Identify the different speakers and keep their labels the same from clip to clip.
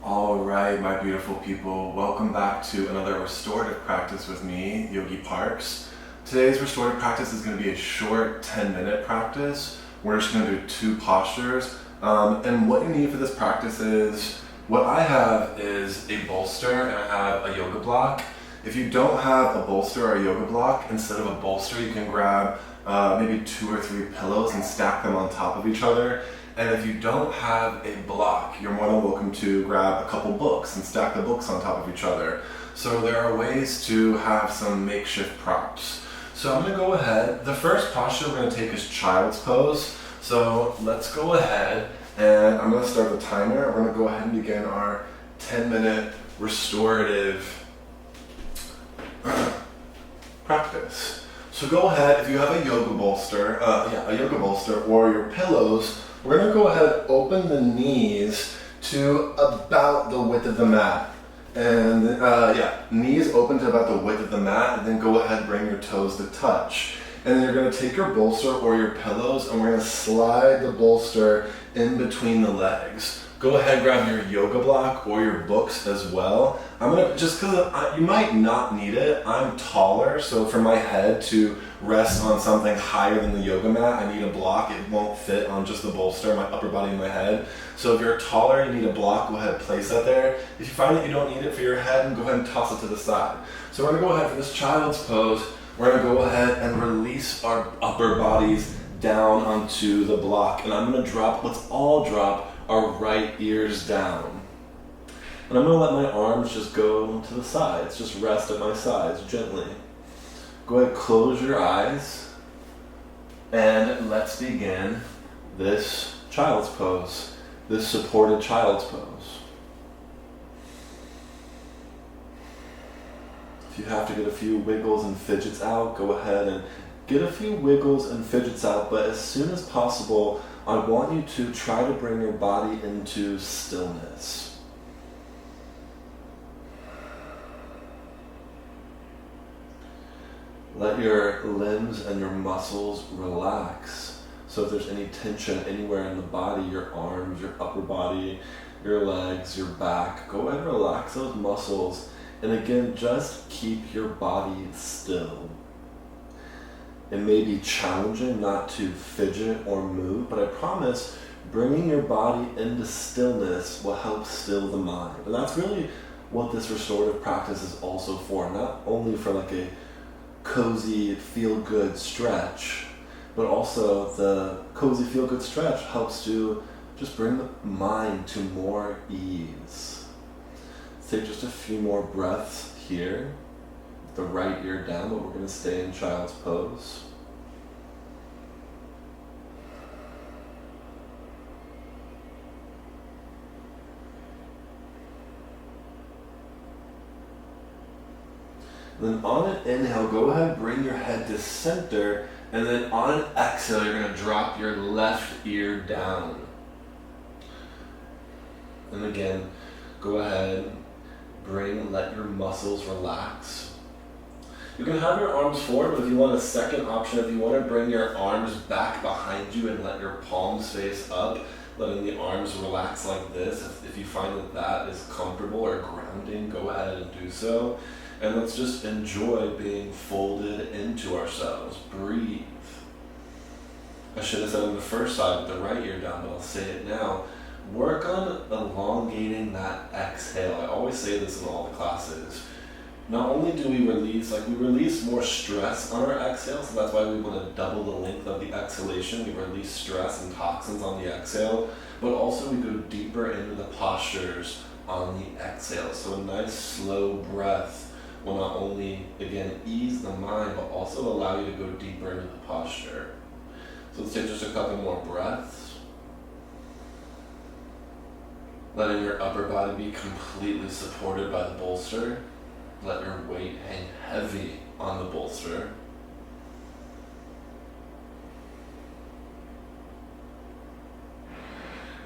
Speaker 1: All right, my beautiful people, welcome back to another restorative practice with me, Yogi Parks. Today's restorative practice is going to be a short 10-minute practice. We're just going to do two postures. And what you need for this practice is, what I have is a bolster and I have a yoga block. If you don't have a bolster or a yoga block, instead of a bolster, you can grab maybe 2 or 3 pillows and stack them on top of each other. And if you don't have a block, you're more than welcome to grab a couple books and stack the books on top of each other. So there are ways to have some makeshift props. So I'm going to go ahead. The first posture we're going to take is child's pose. So let's go ahead and I'm going to start the timer. We're going to go ahead and begin our 10-minute restorative practice. So go ahead, if you have a yoga bolster, or your pillows, we're going to go ahead and open the knees to about the width of the mat. And knees open to about the width of the mat, and then go ahead and bring your toes to touch. And then you're going to take your bolster or your pillows, and we're going to slide the bolster in between the legs. Go ahead and grab your yoga block or your books as well. I'm going to, just because you might not need it, I'm taller, so for my head to rest on something higher than the yoga mat, I need a block. It won't fit on just the bolster, my upper body and my head. So if you're taller, you need a block, go ahead and place that there. If you find that you don't need it for your head, then go ahead and toss it to the side. So we're going to go ahead for this child's pose. We're going to go ahead and release our upper bodies down onto the block. And I'm going to drop, let's all drop our right ears down. And I'm going to let my arms just go to the sides, just rest at my sides gently. Go ahead, close your eyes, and let's begin this child's pose, this supported child's pose. If you have to get a few wiggles and fidgets out, go ahead and get a few wiggles and fidgets out, but as soon as possible, I want you to try to bring your body into stillness. Let your limbs and your muscles relax. So if there's any tension anywhere in the body, your arms, your upper body, your legs, your back, go ahead and relax those muscles. And again, just keep your body still. It may be challenging not to fidget or move, but I promise bringing your body into stillness will help still the mind. And that's really what this restorative practice is also for, not only for like a cozy, feel-good stretch, but also the cozy, feel-good stretch helps to just bring the mind to more ease. Let's take just a few more breaths here. The right ear down, but we're going to stay in child's pose. And then on an inhale, go ahead and bring your head to center, and then on an exhale, you're going to drop your left ear down. And again, go ahead, let your muscles relax. You can have your arms forward, but if you want a second option, if you want to bring your arms back behind you and let your palms face up, letting the arms relax like this, if you find that that is comfortable or grounding, go ahead and do so. And let's just enjoy being folded into ourselves. Breathe. I should have said on the first side with the right ear down, but I'll say it now. Work on elongating that exhale. I always say this in all the classes. Not only do we release more stress on our exhale, so that's why we want to double the length of the exhalation. We release stress and toxins on the exhale, but also we go deeper into the postures on the exhale. So a nice slow breath will not only, again, ease the mind, but also allow you to go deeper into the posture. So let's take just a couple more breaths. Letting your upper body be completely supported by the bolster. Let your weight hang heavy on the bolster.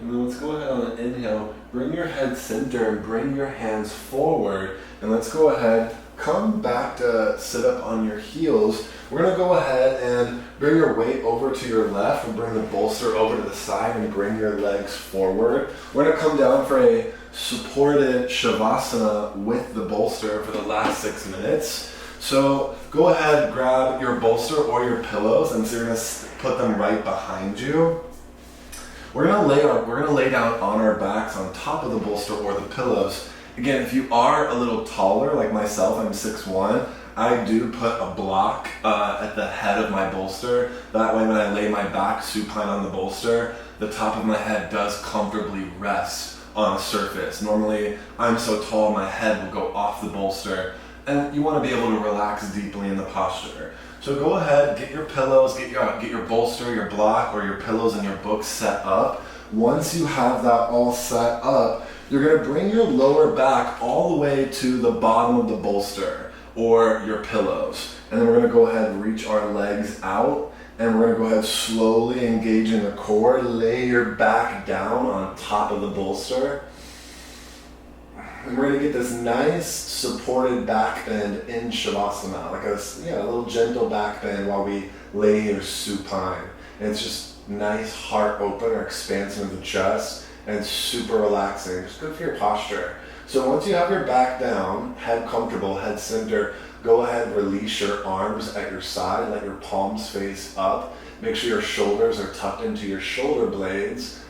Speaker 1: And then let's go ahead on an inhale. Bring your head center and bring your hands forward. And let's go ahead, come back to sit up on your heels. We're gonna go ahead and bring your weight over to your left and bring the bolster over to the side and bring your legs forward. We're gonna come down for a supported Shavasana with the bolster for the last 6 minutes. So go ahead, grab your bolster or your pillows, and so you're gonna put them right behind you. We're gonna lay down on our backs on top of the bolster or the pillows. Again, if you are a little taller, like myself, I'm 6'1", I do put a block at the head of my bolster. That way when I lay my back supine on the bolster, the top of my head does comfortably rest on a surface. Normally, I'm so tall, my head will go off the bolster, and you want to be able to relax deeply in the posture. So go ahead, get your pillows, get your bolster, your block, or your pillows and your book set up. Once you have that all set up, you're going to bring your lower back all the way to the bottom of the bolster or your pillows. And then we're going to go ahead and reach our legs out, and we're going to go ahead slowly engage in the core. Lay your back down on top of the bolster. And we're going to get this nice supported back bend in Shavasana, like a little gentle back bend while we lay here supine. And it's just nice heart open or expansion of the chest, and super relaxing. It's good for your posture. So once you have your back down, head comfortable, head center, go ahead and release your arms at your side, let your palms face up. Make sure your shoulders are tucked into your shoulder blades.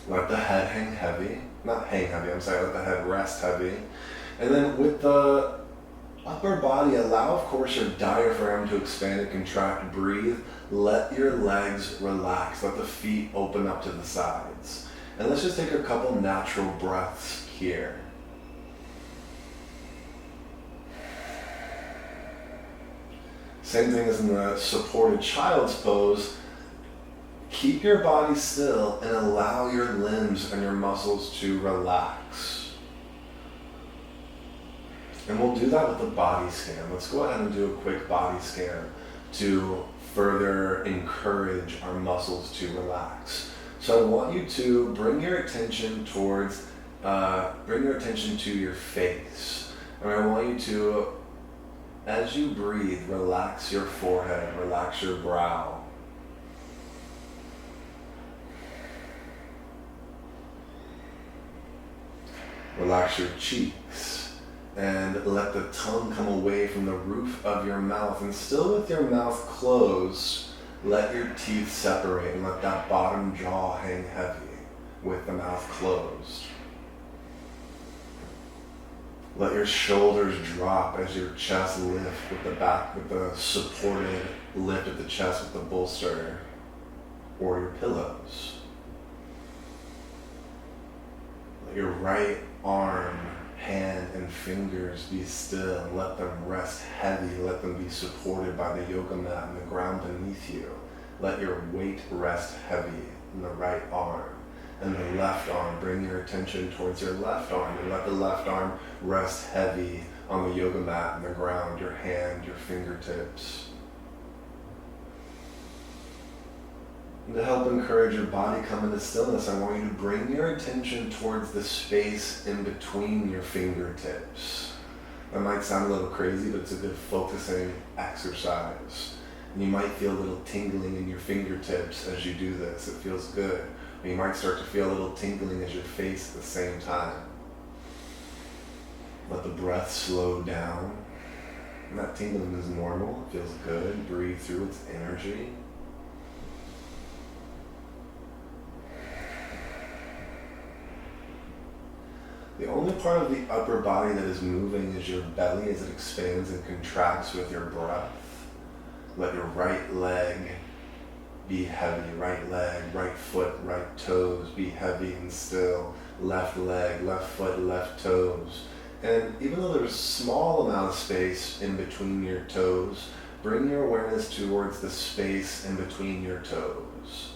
Speaker 1: Let the head hang heavy. Not hang heavy, I'm sorry, let the head rest heavy. And then with the upper body, allow, of course, your diaphragm to expand and contract. Breathe. Let your legs relax. Let the feet open up to the sides. And let's just take a couple natural breaths here. Same thing as in the supported child's pose. Keep your body still and allow your limbs and your muscles to relax. And we'll do that with the body scan. Let's go ahead and do a quick body scan to further encourage our muscles to relax. So I want you to bring your attention towards, to your face. And I want you to, as you breathe, relax your forehead, relax your brow. Relax your cheeks, and let the tongue come away from the roof of your mouth. And still with your mouth closed, let your teeth separate and let that bottom jaw hang heavy with the mouth closed. Let your shoulders drop as your chest lift with the back, with the supported lift of the chest with the bolster or your pillows. Let your right arm, hand, and fingers be still, and let them rest heavy. Let them be supported by the yoga mat and the ground beneath you. Let your weight rest heavy in the right arm. And the left arm, bring your attention towards your left arm, and let the left arm rest heavy on the yoga mat and the ground, your hand, your fingertips. And to help encourage your body come into stillness, I want you to bring your attention towards the space in between your fingertips. That might sound a little crazy, but it's a good focusing exercise. And you might feel a little tingling in your fingertips as you do this. It feels good. And you might start to feel a little tingling as your face at the same time. Let the breath slow down. And that tingling is normal. It feels good. Breathe through its energy. The only part of the upper body that is moving is your belly as it expands and contracts with your breath. Let your right leg be heavy. Right leg, right foot, right toes be heavy and still. Left leg, left foot, left toes. And even though there's a small amount of space in between your toes, bring your awareness towards the space in between your toes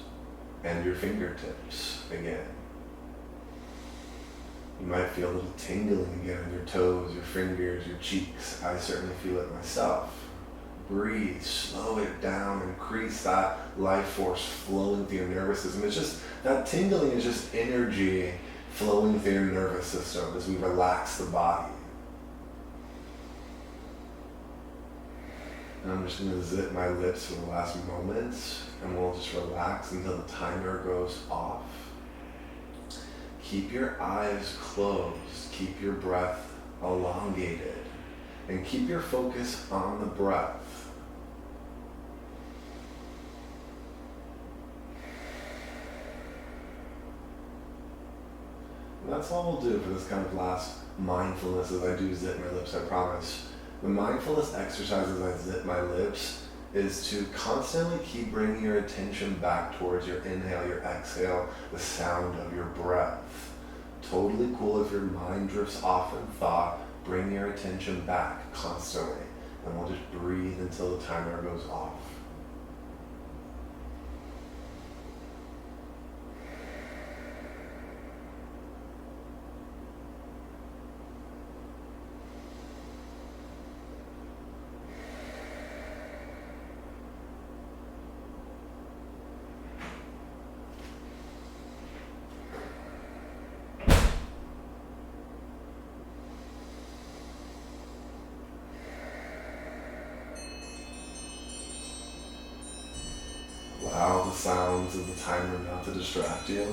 Speaker 1: and your fingertips again. You might feel a little tingling again in your toes, your fingers, your cheeks. I certainly feel it myself. Breathe, slow it down, increase that life force flowing through your nervous system. It's just, that tingling is just energy flowing through your nervous system as we relax the body. And I'm just gonna zip my lips for the last moments, and we'll just relax until the timer goes off. Keep your eyes closed, keep your breath elongated, and keep your focus on the breath. And that's all we'll do for this kind of last mindfulness as I do zip my lips, I promise. The mindfulness exercise as I zip my lips is to constantly keep bringing your attention back towards your inhale, your exhale, the sound of your breath. Totally cool if your mind drifts off in thought, bring your attention back constantly. And we'll just breathe until the timer goes off. Allow the sounds of the timer not to distract you.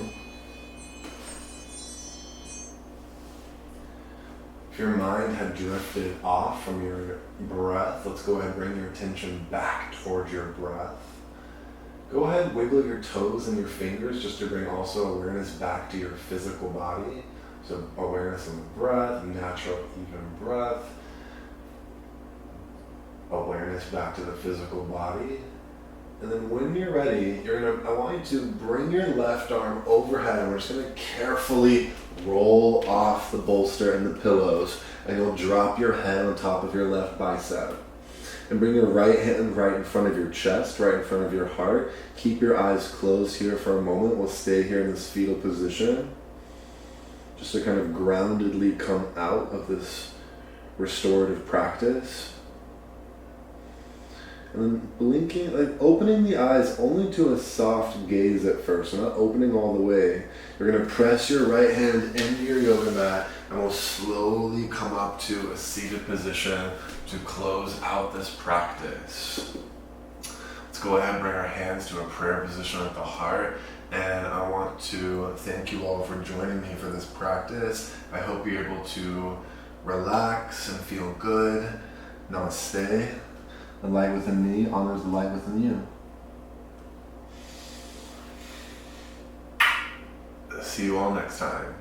Speaker 1: If your mind had drifted off from your breath, let's go ahead and bring your attention back towards your breath. Go ahead and wiggle your toes and your fingers just to bring also awareness back to your physical body. So awareness of the breath, natural even breath. Awareness back to the physical body. And then when you're ready, I want you to bring your left arm overhead, and we're just gonna carefully roll off the bolster and the pillows, and you'll drop your head on top of your left bicep. And bring your right hand right in front of your chest, right in front of your heart. Keep your eyes closed here for a moment. We'll stay here in this fetal position, just to kind of groundedly come out of this restorative practice. And then blinking, opening the eyes only to a soft gaze at first, so not opening all the way. You're going to press your right hand into your yoga mat, and we'll slowly come up to a seated position to close out this practice. Let's go ahead and bring our hands to a prayer position at the heart. And I want to thank you all for joining me for this practice. I hope you're able to relax and feel good. Namaste. The light within me honors the light within you. See you all next time.